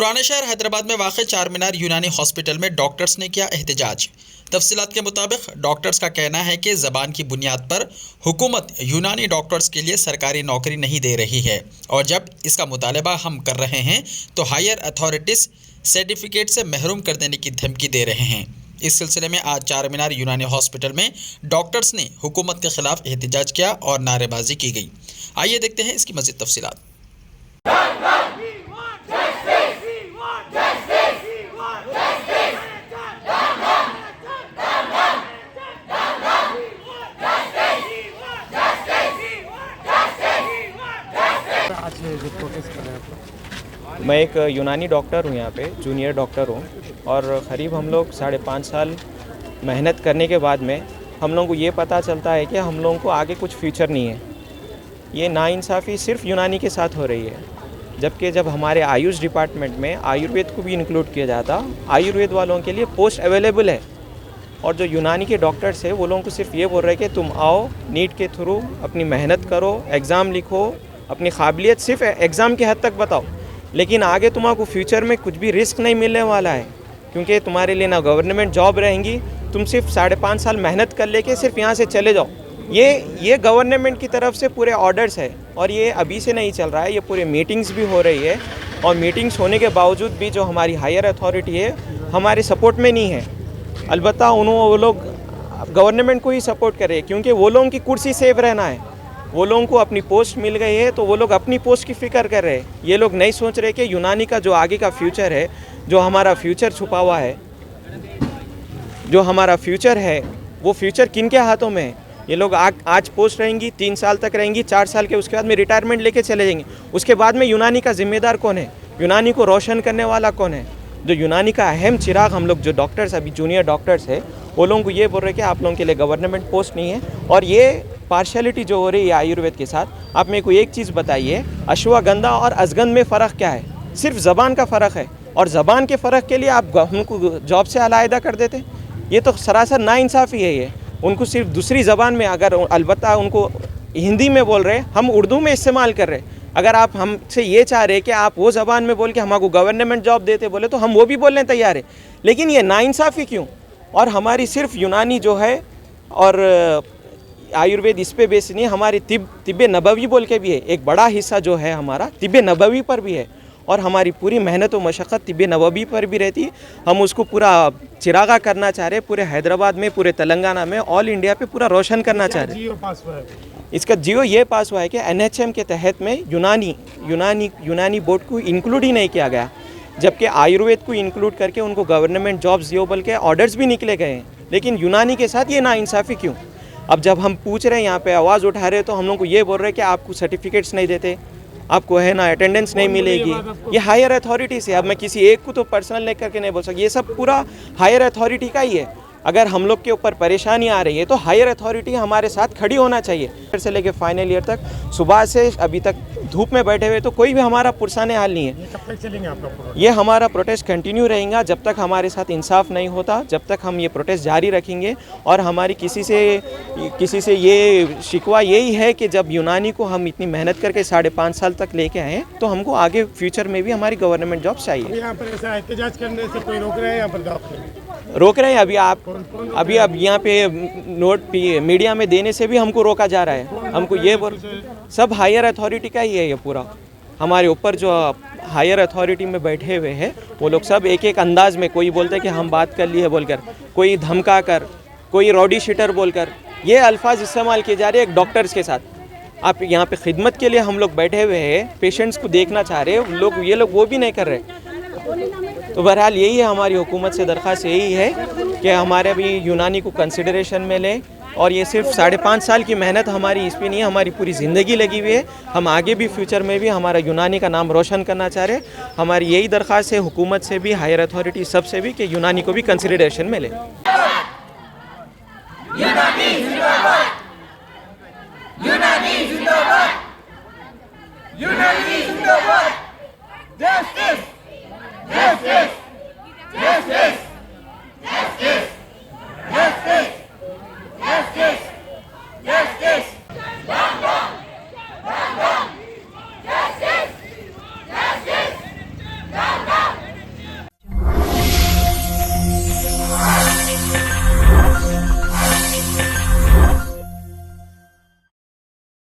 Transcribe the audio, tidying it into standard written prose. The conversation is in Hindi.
पुराने शहर हैदराबाद में वाक़ चार मीनार यूनानी हॉस्पिटल में डॉक्टर्स ने किया एहतजाज। तफसीलात के मुताबिक डॉक्टर्स का कहना है कि ज़बान की बुनियाद पर हुकूमत यूनानी डॉक्टर्स के लिए सरकारी नौकरी नहीं दे रही है और जब इसका मुतालबा हम कर रहे हैं तो हायर अथॉरिटीज़ सर्टिफिकेट से महरूम कर देने की धमकी दे रहे हैं। इस सिलसिले में आज चार मीनार यूनानी हॉस्पिटल में डॉक्टर्स ने हुकूमत के खिलाफ एहतजाज किया और नारेबाजी की गई। आइए देखते हैं इसकी मज़ीद तफसीलात। मैं एक यूनानी डॉक्टर हूँ, यहाँ पे जूनियर डॉक्टर हूँ और क़रीब हम लोग 5.5 साल मेहनत करने के बाद में हम लोगों को ये पता चलता है कि हम लोगों को आगे कुछ फ्यूचर नहीं है। ये नाइंसाफ़ी सिर्फ यूनानी के साथ हो रही है, जबकि जब हमारे आयुष डिपार्टमेंट में आयुर्वेद को भी इंक्लूड किया जाता, आयुर्वेद वालों के लिए पोस्ट अवेलेबल है और जो यूनानी के डॉक्टर्स हैं वो लोगों को सिर्फ ये बोल रहे हैं कि तुम आओ, नीट के थ्रू अपनी मेहनत करो, एग्ज़ाम लिखो, अपनी काबिलियत सिर्फ एग्ज़ाम की हद तक बताओ, लेकिन आगे तुम्हारा फ्यूचर में कुछ भी रिस्क नहीं मिलने वाला है, क्योंकि तुम्हारे लिए ना गवर्नमेंट जॉब रहेंगी। तुम सिर्फ 5.5 साल मेहनत कर लेके सिर्फ यहाँ से चले जाओ। ये गवर्नमेंट की तरफ से पूरे ऑर्डर्स है और ये अभी से नहीं चल रहा है, ये पूरे मीटिंग्स भी हो रही है और मीटिंग्स होने के बावजूद भी जो हमारी हायर अथॉरिटी है हमारे सपोर्ट में नहीं है। अलबत्ता वो लोग गवर्नमेंट को ही सपोर्ट कर रहे हैं, क्योंकि वो लोगों की कुर्सी सेव रहना है। वो लोगों को अपनी पोस्ट मिल गई है तो वो लोग अपनी पोस्ट की फ़िक्र कर रहे हैं। ये लोग नहीं सोच रहे कि यूनानी का जो आगे का फ्यूचर है, जो हमारा फ्यूचर छुपा हुआ है, जो हमारा फ्यूचर है वो फ्यूचर किन के हाथों में है। ये लोग आज पोस्ट रहेंगी, 3 साल तक रहेंगी, 4 साल के उसके बाद में रिटायरमेंट लेके चले जाएंगे। उसके बाद में यूनानी का जिम्मेदार कौन है? यूनानी को रोशन करने वाला कौन है? जो यूनानी का अहम चिराग हम लोग जो डॉक्टर्स अभी जूनियर डॉक्टर्स है वो लोगों को ये बोल रहे हैं कि आप लोगों के लिए गवर्नमेंट पोस्ट नहीं है। और ये पार्शियलिटी जो हो रही है आयुर्वेद के साथ, आप मेरे को एक चीज़ बताइए, अश्वगंधा और अजगंध में फ़र्क क्या है? सिर्फ ज़बान का फ़र्क है और ज़बान के फ़र्क के लिए आप हमको जॉब से अलहदा कर देते। ये तो सरासर नाइंसाफ़ी है। ये उनको सिर्फ दूसरी ज़बान में, अगर अलबत्ता उनको हिंदी में बोल रहे, हम उर्दू में इस्तेमाल कर रहे। अगर आप हमसे ये चाह रहे कि आप वो ज़बान में बोल के हमको गवर्नमेंट जॉब देते बोले तो हम वो भी बोलने तैयार है, लेकिन ये नाइंसाफ़ी क्यों? और हमारी सिर्फ यूनानी जो है और आयुर्वेद इस पे बेस नहीं, हमारी तिब्बे नबवी बोल के भी है, एक बड़ा हिस्सा जो है हमारा तिब्बे नबवी पर भी है और हमारी पूरी मेहनत और मशक्क़त तिब्बे नबवी पर भी रहती है। हम उसको पूरा चिरागा करना चाह रहे, पूरे हैदराबाद में, पूरे तेलंगाना में, ऑल इंडिया पे पूरा रोशन करना चाह रहे। इसका जियो ये पास हुआ है कि NHM के तहत में यूनानी बोर्ड को इंक्लूड ही नहीं किया गया, जबकि आयुर्वेद को इंक्लूड करके उनको गवर्नमेंट जॉब्स दियो बोल के ऑर्डर्स भी निकले गए हैं, लेकिन यूनानी के साथ ये नाइंसाफ़ी क्यों? अब जब हम पूछ रहे हैं, यहाँ पे आवाज़ उठा रहे हैं, तो हम लोग को ये बोल रहे हैं कि आपको सर्टिफिकेट्स नहीं देते, आपको है ना अटेंडेंस नहीं मिलेगी। ये हायर अथॉरिटी से, अब मैं किसी एक को तो पर्सनल नहीं करके नहीं बोल सकती, ये सब पूरा हायर अथॉरिटी का ही है। अगर हम लोग के ऊपर परेशानी आ रही है तो हायर अथॉरिटी हमारे साथ खड़ी होना चाहिए। फिर से लेके फाइनल ईयर तक सुबह से अभी तक धूप में बैठे हुए तो कोई भी हमारा पुरसाने हाल नहीं है। कब तक चलेंगे आपका प्रोटेस्ट? ये हमारा प्रोटेस्ट कंटिन्यू रहेगा जब तक हमारे साथ इंसाफ नहीं होता, जब तक हम ये प्रोटेस्ट जारी रखेंगे। और हमारी किसी से ये शिकवा यही है कि जब यूनानी को हम इतनी मेहनत करके 5.5 साल तक लेके आए तो हमको आगे फ्यूचर में भी हमारी गवर्नमेंट जॉब चाहिए। यहाँ पर ऐसा एहतजाज करने से कोई रोक रहे हैं? यहाँ पर रोक रहे हैं अभी अब यहाँ पे नोट मीडिया में देने से भी हमको रोका जा रहा है। हमको ये सब हायर अथॉरिटी का ही है। ये पूरा हमारे ऊपर जो हायर अथॉरिटी में बैठे हुए हैं वो लोग सब एक अंदाज में, कोई बोलते हैं कि हम बात कर लिए बोलकर, कोई धमका कर, कोई रॉडी शीटर बोलकर, ये अल्फाज इस्तेमाल किए जा रहे हैं एक डॉक्टर्स के साथ। आप यहाँ पे खिदमत के लिए हम लोग बैठे हुए हैं, पेशेंट्स को देखना चाह रहे हैं, ये लोग वो भी नहीं कर रहे। तो बहरहाल यही है, हमारी हुकूमत से दरख्वास्त यही है कि हमारे भी यूनानी को कंसिडरेशन में लें। और ये सिर्फ 5.5 साल की मेहनत हमारी इस पे नहीं है, हमारी पूरी ज़िंदगी लगी हुई है। हम आगे भी फ्यूचर में भी हमारा यूनानी का नाम रोशन करना चाह रहे हैं। हमारी यही दरख्वास्त है हुकूमत से भी, हायर अथॉरिटी सब से भी, कि यूनानी को भी कंसिडरेशन में लें। यूनानी जिंदाबाद, यूनानी जिंदाबाद, यूनानी जिंदाबाद, जस्टिस, जस्टिस।